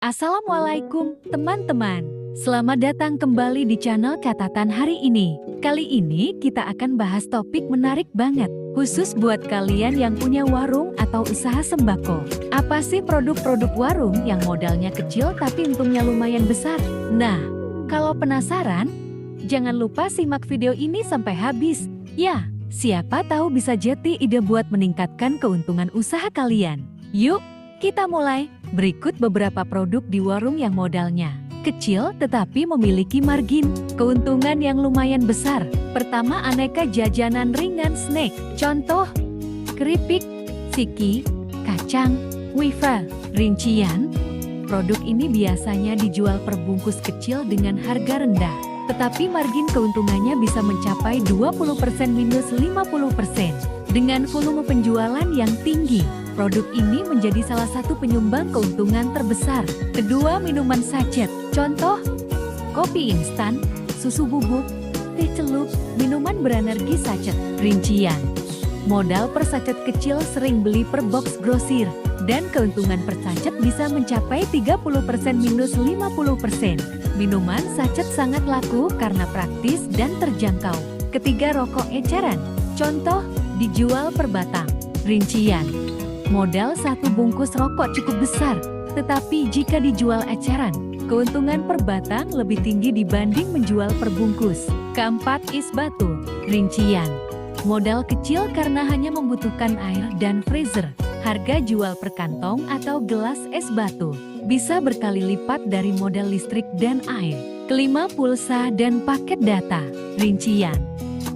Assalamualaikum teman-teman. Selamat datang kembali di channel Catatan hari ini. Kali ini kita akan bahas topik menarik banget, khusus buat kalian yang punya warung atau usaha sembako. Apa sih produk-produk warung yang modalnya kecil tapi untungnya lumayan besar? Nah, kalau penasaran, jangan lupa simak video ini sampai habis. Ya, siapa tahu bisa jadi ide buat meningkatkan keuntungan usaha kalian. Yuk, kita mulai. Berikut beberapa produk di warung yang modalnya kecil tetapi memiliki margin keuntungan yang lumayan besar. Pertama, aneka jajanan ringan snack. Contoh, keripik, siki, kacang, wafer. Rincian, produk ini biasanya dijual per bungkus kecil dengan harga rendah, tetapi margin keuntungannya bisa mencapai 20% minus 50%. Dengan volume penjualan yang tinggi, produk ini menjadi salah satu penyumbang keuntungan terbesar. Kedua, minuman sachet. Contoh, kopi instan, susu bubuk, teh celup, minuman berenergi sachet. Rincian, modal per sachet kecil sering beli per box grosir, dan keuntungan per sachet bisa mencapai 30% minus 50%. Minuman sachet sangat laku karena praktis dan terjangkau. Ketiga, rokok eceran. Contoh, dijual per batang. Rincian, modal satu bungkus rokok cukup besar, tetapi jika dijual eceran, keuntungan per batang lebih tinggi dibanding menjual per bungkus. Keempat, es batu. Rincian, modal kecil karena hanya membutuhkan air dan freezer. Harga jual per kantong atau gelas es batu bisa berkali lipat dari modal listrik dan air. Kelima, pulsa dan paket data. Rincian,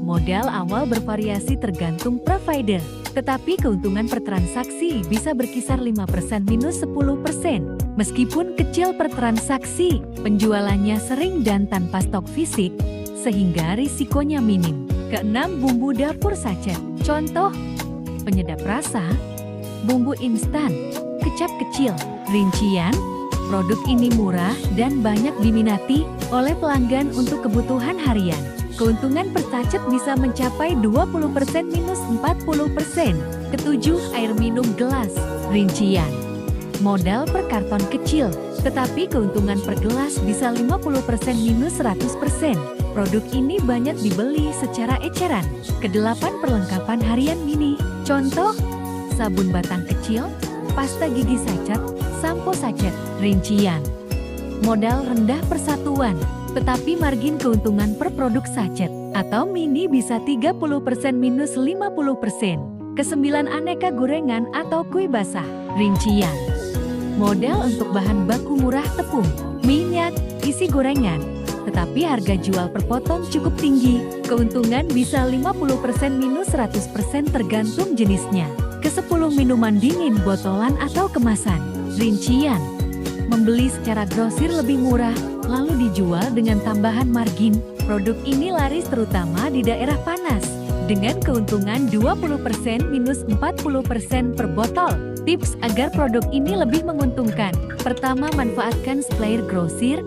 modal awal bervariasi tergantung provider, tetapi keuntungan per transaksi bisa berkisar 5% minus 10%. Meskipun kecil per transaksi, penjualannya sering dan tanpa stok fisik, sehingga risikonya minim. Keenam, bumbu dapur sachet. Contoh, penyedap rasa, bumbu instan, kecap kecil. Rincian, produk ini murah dan banyak diminati oleh pelanggan untuk kebutuhan harian. Keuntungan per sachet bisa mencapai 20% minus 40%. Ketujuh, air minum gelas. Rincian, modal per karton kecil, tetapi keuntungan per gelas bisa 50% minus 100%. Produk ini banyak dibeli secara eceran. Kedelapan, perlengkapan harian mini. Contoh, sabun batang kecil, pasta gigi sachet, sampo sachet. Rincian, modal rendah per satuan, tetapi margin keuntungan per produk sachet atau mini bisa 30% minus 50%. Kesembilan, aneka gorengan atau kue basah. Rincian, modal untuk bahan baku murah tepung, minyak, isi gorengan, tetapi harga jual per potong cukup tinggi. Keuntungan bisa 50% minus 100% tergantung jenisnya. Kesepuluh, minuman dingin botolan atau kemasan. Rincian, membeli secara grosir lebih murah, lalu dijual dengan tambahan margin. Produk ini laris terutama di daerah panas, dengan keuntungan 20% minus 40% per botol. Tips agar produk ini lebih menguntungkan. Pertama, manfaatkan supplier grosir.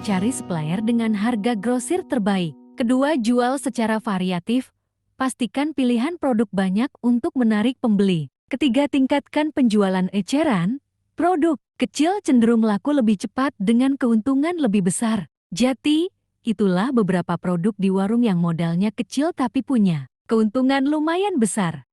Cari supplier dengan harga grosir terbaik. Kedua, jual secara variatif. Pastikan pilihan produk banyak untuk menarik pembeli. Ketiga, tingkatkan penjualan eceran. Produk kecil cenderung laku lebih cepat dengan keuntungan lebih besar. Jadi, itulah beberapa produk di warung yang modalnya kecil tapi punya keuntungan lumayan besar.